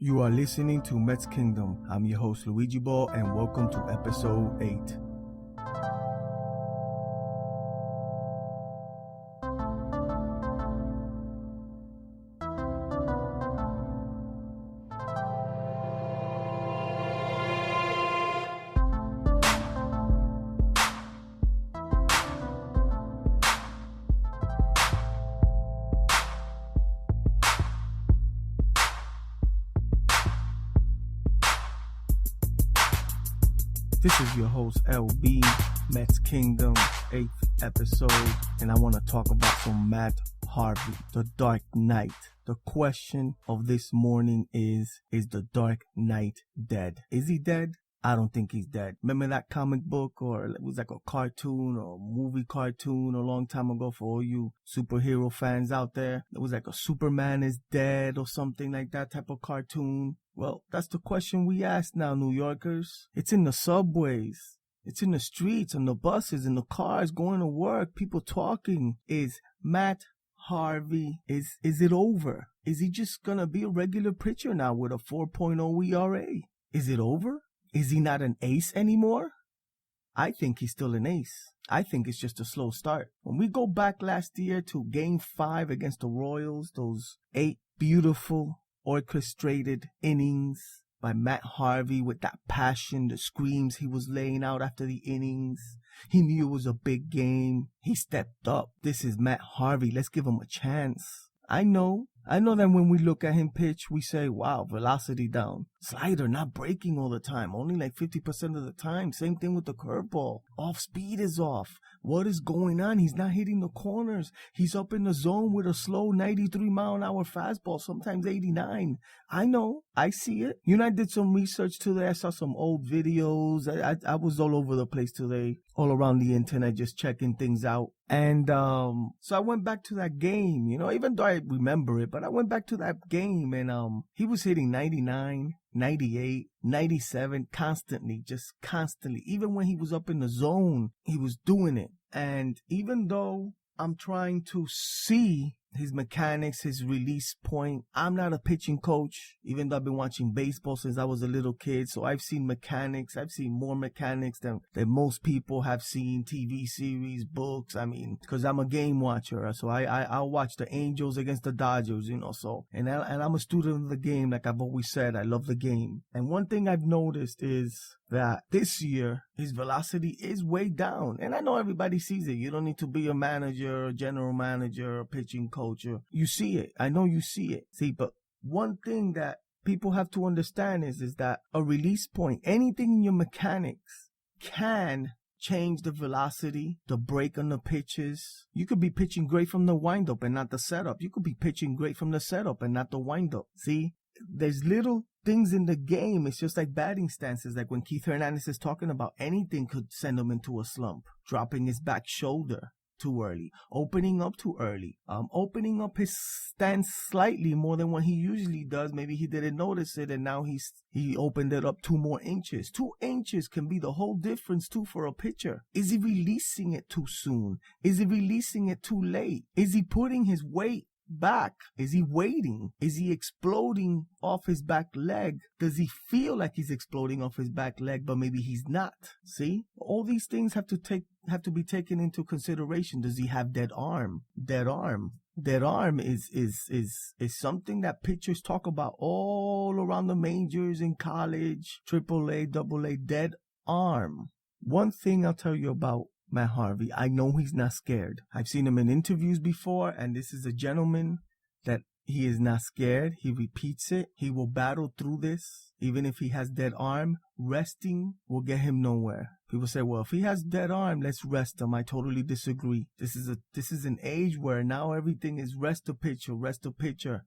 You are listening to Mets Kingdom. I'm your host, Luigi Ball, and welcome to episode 8. This is your host, LB, Mets Kingdom, 8th episode, and I want to talk about some Matt Harvey, The Dark Knight. The question of this morning is the Dark Knight dead? Is he dead? I don't think he's dead. Remember that comic book, or it was like a cartoon or movie cartoon a long time ago for all you superhero fans out there? It was like a Superman is dead or something like that type of cartoon. Well, that's the question we ask now, New Yorkers. It's in the subways. It's in the streets, on the buses, in the cars, going to work, people talking. Is Matt Harvey, is it over? Is he just gonna be a regular pitcher now with a 4.0 ERA? Is it over? Is he not an ace anymore? I think he's still an ace. I think it's just a slow start. When we go back last year to Game 5 against the Royals, those 8 beautiful orchestrated innings by Matt Harvey with that passion, the screams he was laying out after the innings. He knew it was a big game. He stepped up. This is Matt Harvey. Let's give him a chance. I know that when we look at him pitch, we say, wow, velocity down. Slider not breaking all the time, only like 50% of the time. Same thing with the curveball. Off speed is off. What is going on? He's not hitting the corners. He's up in the zone with a slow 93-mile-an-hour fastball, sometimes 89. I know. I see it. You know, I did some research today. I saw some old videos. I was all over the place today, all around the internet, just checking things out. And so I went back to that game, you know, even though I remember it, but I went back to that game and he was hitting 99, 98, 97 constantly, just constantly. Even when he was up in the zone, he was doing it. And even though I'm trying to see his mechanics, his release point, I'm not a pitching coach, even though I've been watching baseball since I was a little kid. So I've seen mechanics. I've seen more mechanics than most people have seen, TV series, books. I mean, because I'm a game watcher. So I'll watch the Angels against the Dodgers, you know, so. And I'm a student of the game, like I've always said. I love the game. And one thing I've noticed is that this year, his velocity is way down. And I know everybody sees it. You don't need to be a manager, a general manager, a pitching coach. You see it. I know you see it. See, but one thing that people have to understand is that a release point, anything in your mechanics can change the velocity, the break on the pitches. You could be pitching great from the windup and not the setup. You could be pitching great from the setup and not the windup. See, there's little things in the game. It's just like batting stances. Like when Keith Hernandez is talking about, anything could send him into a slump. Dropping his back shoulder too early, opening up too early, opening up his stance slightly more than what he usually does. Maybe he didn't notice it, and now he opened it up 2 more inches. 2 inches can be the whole difference too for a pitcher. Is he releasing it too soon? Is he releasing it too late? Is he putting his weight back? Is he waiting? Is he exploding off his back leg? Does he feel like he's exploding off his back leg, but maybe he's not? See, all these things have to be taken into consideration. Does he have dead arm? Dead arm is something that pitchers talk about all around the majors, in college, AAA, AA. Dead arm. One thing I'll tell you about Matt Harvey, I know he's not scared. I've seen him in interviews before, and this is a gentleman that he is not scared. He repeats it. He will battle through this. Even if he has dead arm, resting will get him nowhere. People say, well, if he has dead arm, let's rest him. I totally disagree. This is an age where now everything is rest the pitcher.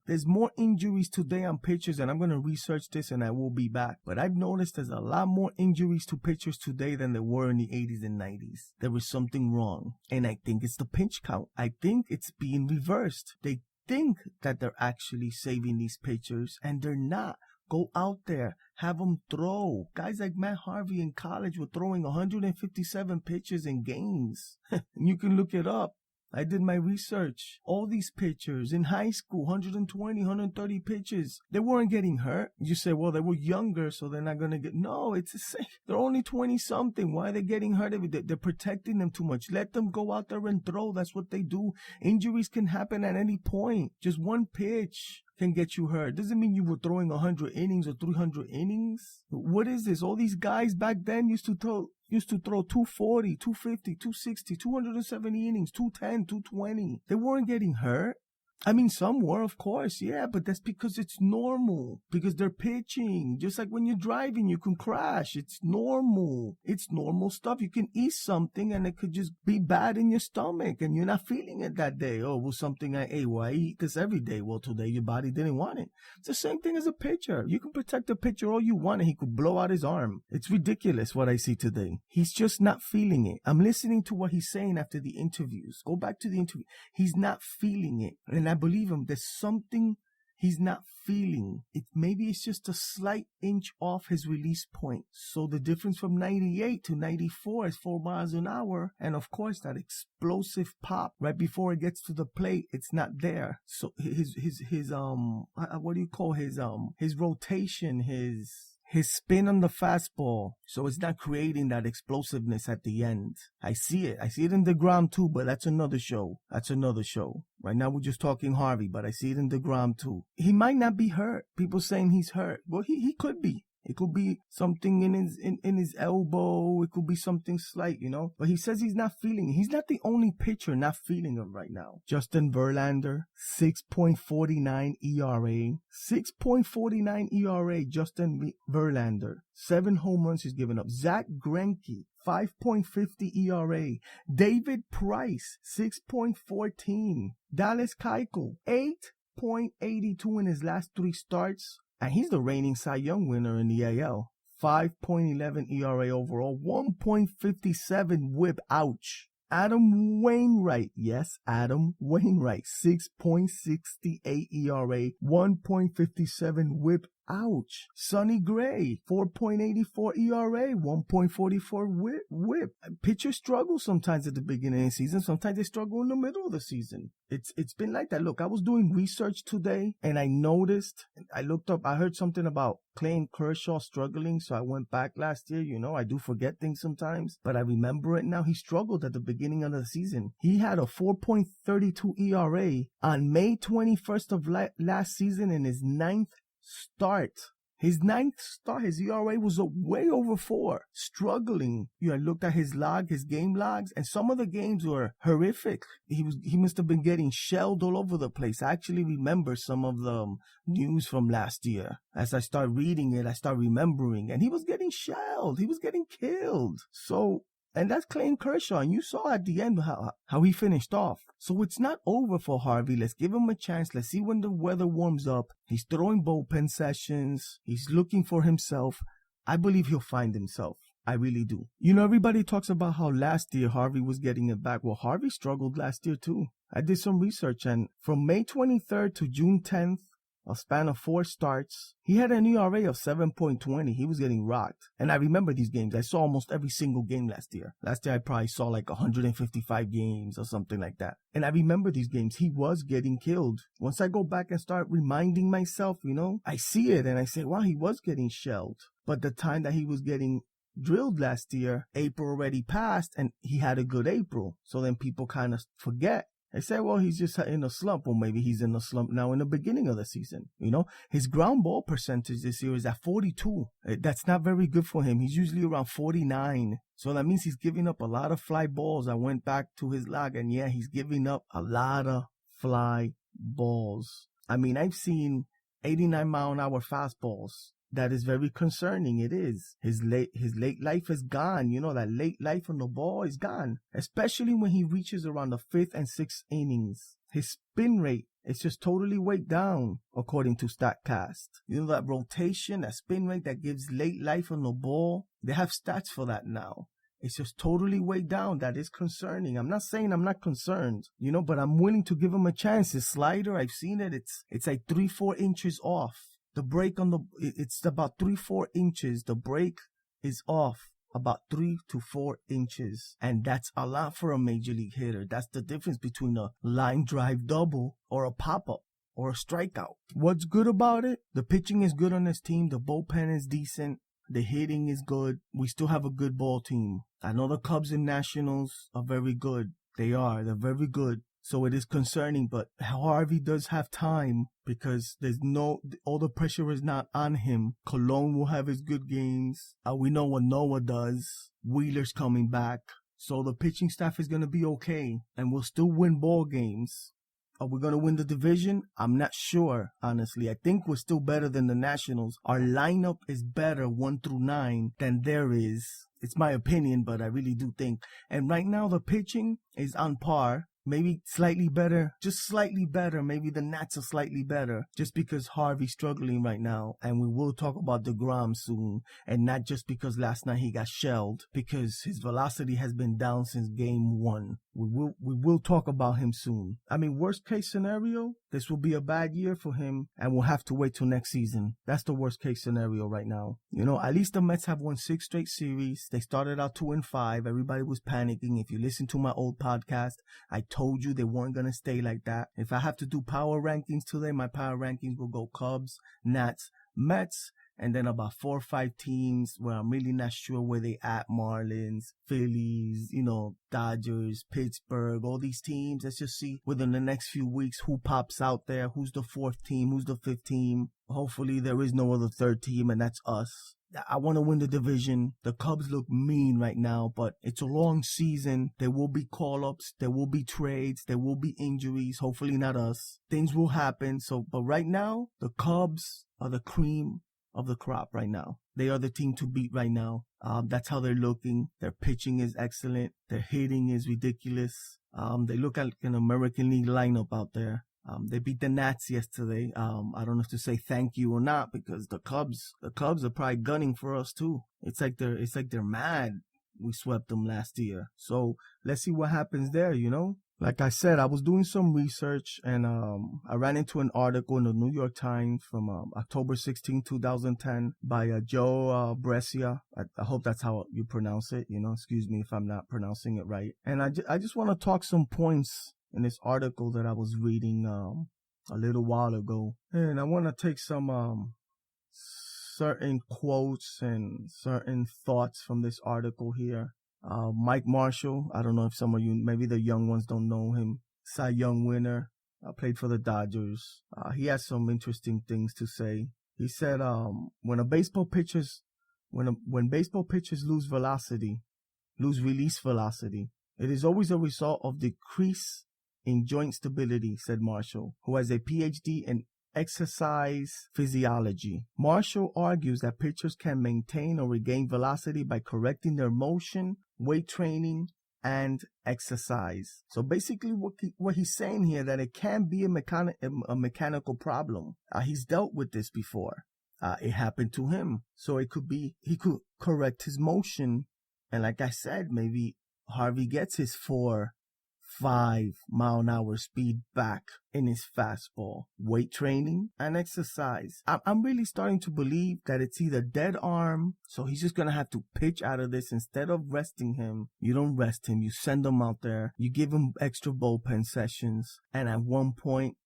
There's more injuries today on pitchers, and I'm going to research this and I will be back. But I've noticed there's a lot more injuries to pitchers today than there were in the 80s and 90s. There was something wrong. And I think it's the pinch count. I think it's being reversed. They think that they're actually saving these pitchers, and they're not. Go out there, have them throw. Guys like Matt Harvey in college were throwing 157 pitches in games. You can look it up. I did my research. All these pitchers in high school, 120, 130 pitches, they weren't getting hurt. You say, well, they were younger, so they're not going to get... No, it's the same. They're only 20-something. Why are they getting hurt? They're protecting them too much. Let them go out there and throw. That's what they do. Injuries can happen at any point. Just one pitch can get you hurt. Doesn't mean you were throwing 100 innings or 300 innings. What is this? All these guys back then used to throw 240, 250, 260, 270 innings, 210, 220. They weren't getting hurt. I mean, some were, of course, yeah, but that's because it's normal, because they're pitching. Just like when you're driving, you can crash. It's normal. It's normal stuff. You can eat something and it could just be bad in your stomach and you're not feeling it that day. Oh, well, something I ate. Well, I eat this every day. Well, today your body didn't want it. It's the same thing as a pitcher. You can protect a pitcher all you want and he could blow out his arm. It's ridiculous what I see today. He's just not feeling it. I'm listening to what he's saying after the interviews. Go back to the interview. He's not feeling it. And I believe him. There's something he's not feeling. Maybe it's just a slight inch off his release point. So the difference from 98 to 94 is 4 miles an hour. And of course, that explosive pop right before it gets to the plate, it's not there. So his what do you call his rotation, his spin on the fastball, so it's not creating that explosiveness at the end. I see it. I see it in DeGrom too, but that's another show. Right now we're just talking Harvey, but I see it in DeGrom too. He might not be hurt. People saying he's hurt. Well, he could be. It could be something in his elbow. It could be something slight, But he says he's not feeling it. He's not the only pitcher not feeling it right now. Justin Verlander, 6.49 ERA. 6.49 ERA, Justin Verlander. 7 home runs he's given up. Zach Greinke, 5.50 ERA. David Price, 6.14. Dallas Keuchel, 8.82 in his last 3 starts. And he's the reigning Cy Young winner in the AL. 5.11 ERA overall, 1.57 whip, ouch. Adam Wainwright, yes, Adam Wainwright, 6.68 ERA, 1.57 whip, ouch. Sonny Gray, 4.84 ERA, 1.44 whip. Pitchers struggle sometimes at the beginning of the season. Sometimes they struggle in the middle of the season. It's been like that. Look, I was doing research today and I noticed, I looked up, I heard something about Clayton Kershaw struggling. So I went back last year. I do forget things sometimes, but I remember it now. He struggled at the beginning of the season. He had a 4.32 ERA on May 21st of last season in his 9th start. His 9th start, his ERA was way over 4, struggling. I looked at his game logs, and some of the games were horrific. He must have been getting shelled all over the place. I actually remember some of the news from last year. As I start reading it, I start remembering, and he was getting shelled. He was getting killed. And that's Clayton Kershaw. And you saw at the end how he finished off. So it's not over for Harvey. Let's give him a chance. Let's see when the weather warms up. He's throwing bullpen sessions. He's looking for himself. I believe he'll find himself. I really do. Everybody talks about how last year Harvey was getting it back. Well, Harvey struggled last year too. I did some research, and from May 23rd to June 10th, a span of 4 starts, he had an ERA of 7.20. He was getting rocked. And I remember these games. I saw almost every single game last year. Last year I probably saw like 155 games or something like that. And I remember these games. He was getting killed. Once I go back and start reminding myself, I see it and I say, wow, he was getting shelled. But the time that he was getting drilled last year, April already passed and he had a good April. So then people kind of forget. They say, well, he's just in a slump. Well, maybe he's in a slump now in the beginning of the season. His ground ball percentage this year is at 42. That's not very good for him. He's usually around 49. So that means he's giving up a lot of fly balls. I went back to his log and yeah, he's giving up a lot of fly balls. I mean, I've seen 89 mile an hour fastballs. That is very concerning. It is. His late life is gone. That late life on the ball is gone. Especially when he reaches around the 5th and 6th innings. His spin rate is just totally way down, according to StatCast. That rotation, that spin rate that gives late life on the ball. They have stats for that now. It's just totally way down. That is concerning. I'm not saying I'm not concerned, but I'm willing to give him a chance. His slider, I've seen it. It's like 3-4 inches off. The break it's about 3-4 inches. The break is off about 3 to 4 inches. And that's a lot for a major league hitter. That's the difference between a line drive double or a pop-up or a strikeout. What's good about it? The pitching is good on this team. The bullpen is decent. The hitting is good. We still have a good ball team. I know the Cubs and Nationals are very good. They're very good. So it is concerning, but Harvey does have time because all the pressure is not on him. Colon will have his good games. We know what Noah does. Wheeler's coming back. So the pitching staff is going to be okay, and we'll still win ball games. Are we going to win the division? I'm not sure, honestly. I think we're still better than the Nationals. Our lineup is better 1 through 9 than there is. It's my opinion, but I really do think. And right now the pitching is on par. Maybe slightly better, just slightly better. Maybe the Nats are slightly better just because Harvey's struggling right now. And we will talk about DeGrom soon. And not just because last night he got shelled, because his velocity has been down since game 1. We will talk about him soon. I mean, worst case scenario, this will be a bad year for him and we'll have to wait till next season. That's the worst case scenario right now. You know, at least the Mets have won 6 straight series. They started out 2-5. Everybody was panicking. If you listen to my old podcast, I told you they weren't going to stay like that. If I have to do power rankings today, my power rankings will go Cubs, Nats, Mets, and then about 4 or 5 teams where I'm really not sure where they at. Marlins, Phillies, Dodgers, Pittsburgh, all these teams. Let's just see within the next few weeks who pops out there, who's the 4th team, who's the 5th team. Hopefully there is no other 3rd team, and that's us. I want to win the division. The Cubs look mean right now, but it's a long season. There will be call-ups. There will be trades. There will be injuries. Hopefully not us. Things will happen. But right now, the Cubs are the cream of the crop right now. They are the team to beat right now. That's how they're looking. Their pitching is excellent. Their hitting is ridiculous. They look like an American League lineup out there. They beat the Nats yesterday. I don't know if to say thank you or not, because the Cubs are probably gunning for us too. It's like they're mad we swept them last year. So let's see what happens there, Like I said, I was doing some research and I ran into an article in the New York Times from October 16, 2010 by Joe Brescia. I hope that's how you pronounce it. Excuse me if I'm not pronouncing it right. And I just want to talk some points in this article that I was reading a little while ago. And I want to take some certain quotes and certain thoughts from this article here. Mike Marshall, I don't know if some of you, maybe the young ones don't know him. Cy Young winner, played for the Dodgers. He has some interesting things to say. He said, when baseball pitchers lose release velocity, it is always a result of decrease in joint stability, said Marshall, who has a PhD in exercise physiology. Marshall argues that pitchers can maintain or regain velocity by correcting their motion, weight training, and exercise. So basically what he's saying here, that it can be a mechanical problem. He's dealt with this before. It happened to him. So he could correct his motion. And like I said, maybe Harvey gets his 4-5 mile an hour speed back in his fastball. Weight training and exercise. I'm really starting to believe that it's either dead arm, so he's just gonna have to pitch out of this. Instead of resting him, you don't rest him, you send him out there, you give him extra bullpen sessions, and at one point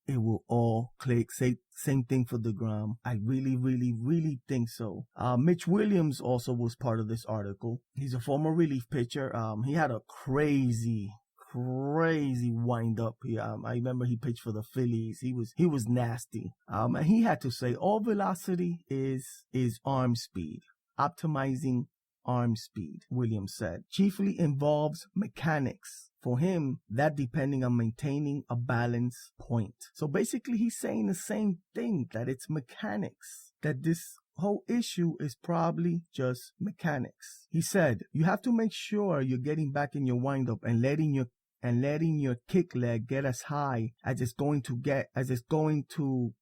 it will all click. Same thing for DeGrom. I really, really, really think so. Mitch Williams also was part of this article. He's a former relief pitcher. He had a crazy wind up here. I remember he pitched for the Phillies. He was nasty. And he had to say all velocity is arm speed. Optimizing arm speed, Williams said, chiefly involves mechanics. For him, that depending on maintaining a balance point. So basically he's saying the same thing, that it's mechanics, that this whole issue is probably just mechanics. He said, you have to make sure you're getting back in your windup and letting your kick leg get as high as it's going to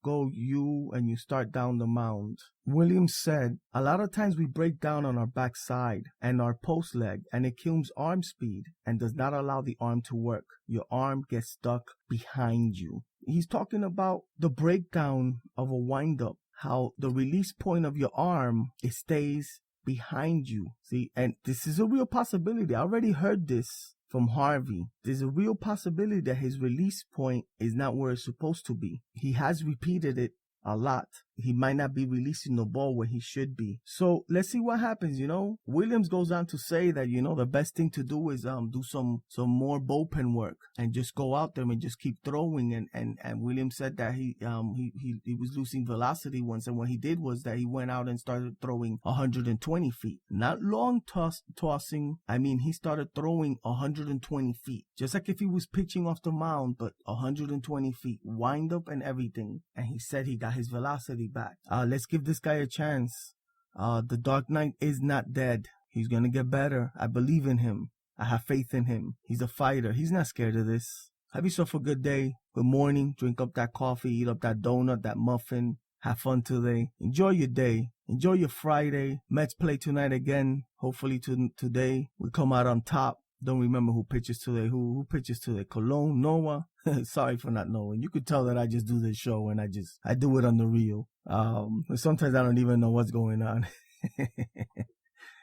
go you start down the mound. Williams said, a lot of times we break down on our backside and our post leg, and it kills arm speed and does not allow the arm to work. Your arm gets stuck behind you. He's talking about the breakdown of a windup, how the release point of your arm, it stays behind you. See, and this is a real possibility. I already heard this from Harvey. There's a real possibility that his release point is not where it's supposed to be. He has repeated it a lot. He might not be releasing the ball where he should be. So let's see what happens, Williams goes on to say that, the best thing to do is do some more bullpen work and just go out there and just keep throwing. And Williams said that he was losing velocity once, and what he did was that he went out and started throwing 120 feet. Not long tossing. I mean, he started throwing 120 feet. Just like if he was pitching off the mound, but 120 feet. Wind up and everything. And he said he got his velocity back. Let's give this guy a chance. The Dark Knight is not dead. He's gonna get better. I believe in him. I have faith in him. He's a fighter. He's not scared of this. Have yourself a good day. Good morning. Drink up that coffee. Eat up that donut, that muffin. Have fun today. Enjoy your day. Enjoy your Friday. Mets play tonight again. Hopefully today we come out on top. Don't remember who pitches today. Who pitches today? Colon? Noah? Sorry for not knowing. You could tell that I just do this show and I do it on the real. Sometimes I don't even know what's going on.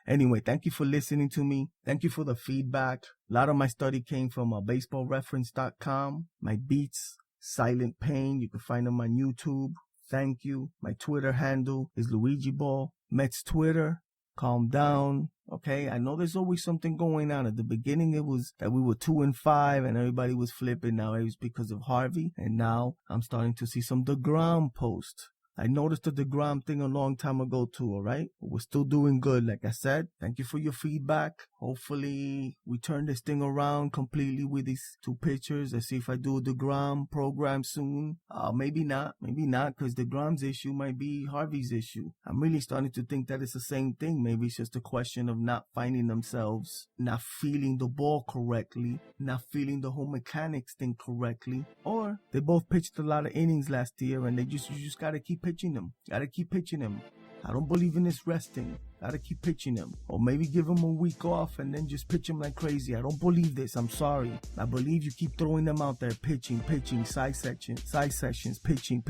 Anyway, thank you for listening to me. Thank you for the feedback. A lot of my study came from baseballreference.com. My beats, Silent Pain. You can find them on YouTube. Thank you. My Twitter handle is Luigi Ball. Mets Twitter. Calm down. Okay, I know there's always something going on. At the beginning, it was that we were 2-5 and everybody was flipping. Now it was because of Harvey. And now I'm starting to see some DeGrom posts. I noticed the DeGrom thing a long time ago too, all right? But we're still doing good, like I said. Thank you for your feedback. Hopefully, we turn this thing around completely with these two pitchers. Let's see if I do a DeGrom program soon. Maybe not, because DeGrom's issue might be Harvey's issue. I'm really starting to think that it's the same thing. Maybe it's just a question of not finding themselves, not feeling the ball correctly, not feeling the whole mechanics thing correctly. Or they both pitched a lot of innings last year and you just gotta keep pitching them. I don't believe in this resting. Gotta keep pitching them. Or maybe give them a week off and then just pitch them like crazy. I don't believe this. I'm sorry. I believe you keep throwing them out there. Pitching, side sessions, pitching,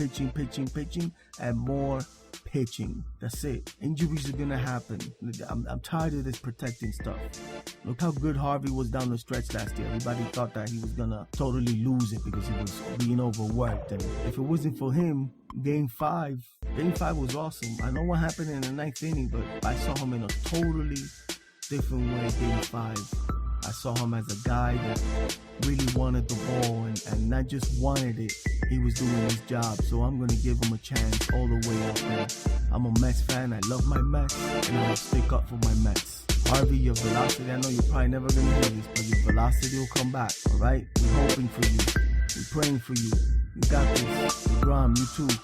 and more pitching. That's it. Injuries are gonna happen. I'm tired of this protecting stuff. Look how good Harvey was down the stretch last year. Everybody thought that he was gonna totally lose it because he was being overworked. And if it wasn't for him, Game 5 was awesome. I know what happened in the 9th inning, but I saw him in a totally different way. Game 5, I saw him as a guy that really wanted the ball and not just wanted it. He was doing his job, so I'm going to give him a chance all the way out there. I'm a Mets fan. I love my Mets, and I will stick up for my Mets. Harvey, your velocity, I know you're probably never going to hear this, but your velocity will come back, all right? We're hoping for you. We're praying for you. You got this. DeGrom, you too.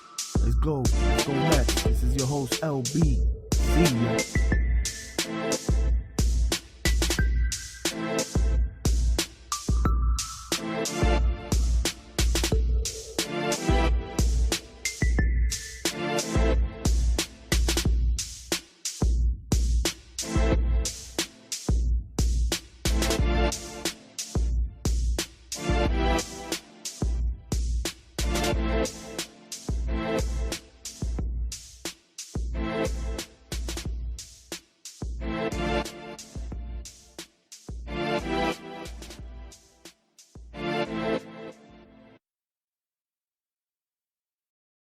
Let's go. Let's go Mets. This is your host, LB. See ya.